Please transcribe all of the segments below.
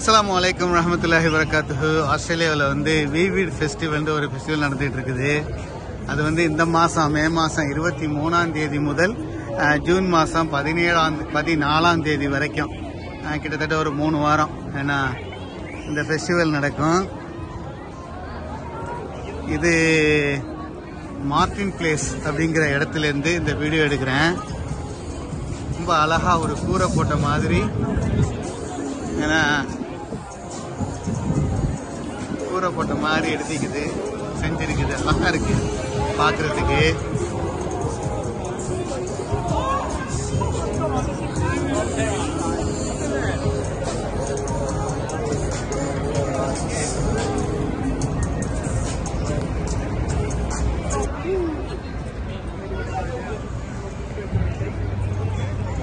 அஸ்ஸலாமு அலைக்கும் ரஹ்மத்துல்லாஹி வபரகாத்துஹு. ஆஸ்திரேலியாவில் வந்து வீவிட் ஃபெஸ்டிவல்னு ஒரு ஃபெஸ்டிவல் நடந்துட்டு இருக்குது. அது வந்து இந்த மாதம் மே மாதம் 23ஆம் தேதி முதல் ஜூன் மாதம் 14ஆம் தேதி வரைக்கும் கிட்டத்தட்ட ஒரு 3 வாரம் ஏன்னா இந்த ஃபெஸ்டிவல் நடக்கும். இது மார்டின் பிளேஸ் அப்படிங்கிற இடத்துலேருந்து இந்த வீடியோ எடுக்கிறேன். ரொம்ப அழகா ஒரு கூரை போட்ட மாதிரி, ஏன்னா கூரை போட்ட மாதிரி எடுத்துக்குது, செஞ்சிருக்குது. அழகா இருக்கு பார்க்கறதுக்கு.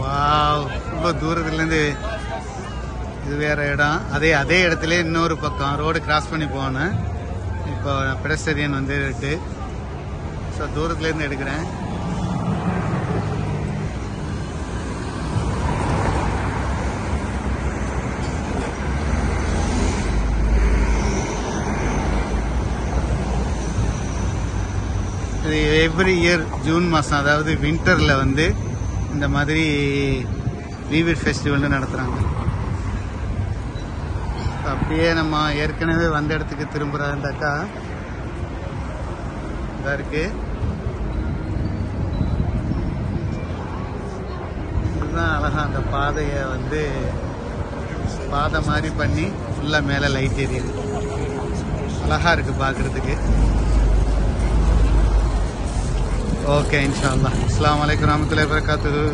வாவ், ரொம்ப தூரத்துலேருந்து இது வேற இடம். அதே இடத்துல இன்னொரு பக்கம் ரோடு கிராஸ் பண்ணி போகணும். இப்போ பெடஸ்டரியன் வந்து இருக்கு. ஸோ தூரத்துலேருந்து எடுக்கிறேன். இது எவ்ரி இயர் ஜூன் மாதம், அதாவது வின்டரில் வந்து இந்த மாதிரி வீவிட் ஃபெஸ்டிவல்னு நடத்துகிறாங்க. அப்படியே நம்ம ஏற்கனவே வந்த இடத்துக்கு திரும்புறாண்டாக்கா இதா இருக்கு. இதுதான் அழகா அந்த பாதையை வந்து பாதை மாதிரி பண்ணி ஃபுல்லா மேல லைட் எரியுது. அழகா இருக்கு பார்க்கறதுக்கு. ஓகே, இன்ஷா அல்லாஹ். அஸ்ஸலாமு அலைக்கும் வரஹ்மத்துல்லாஹி வபரகாத்துஹு.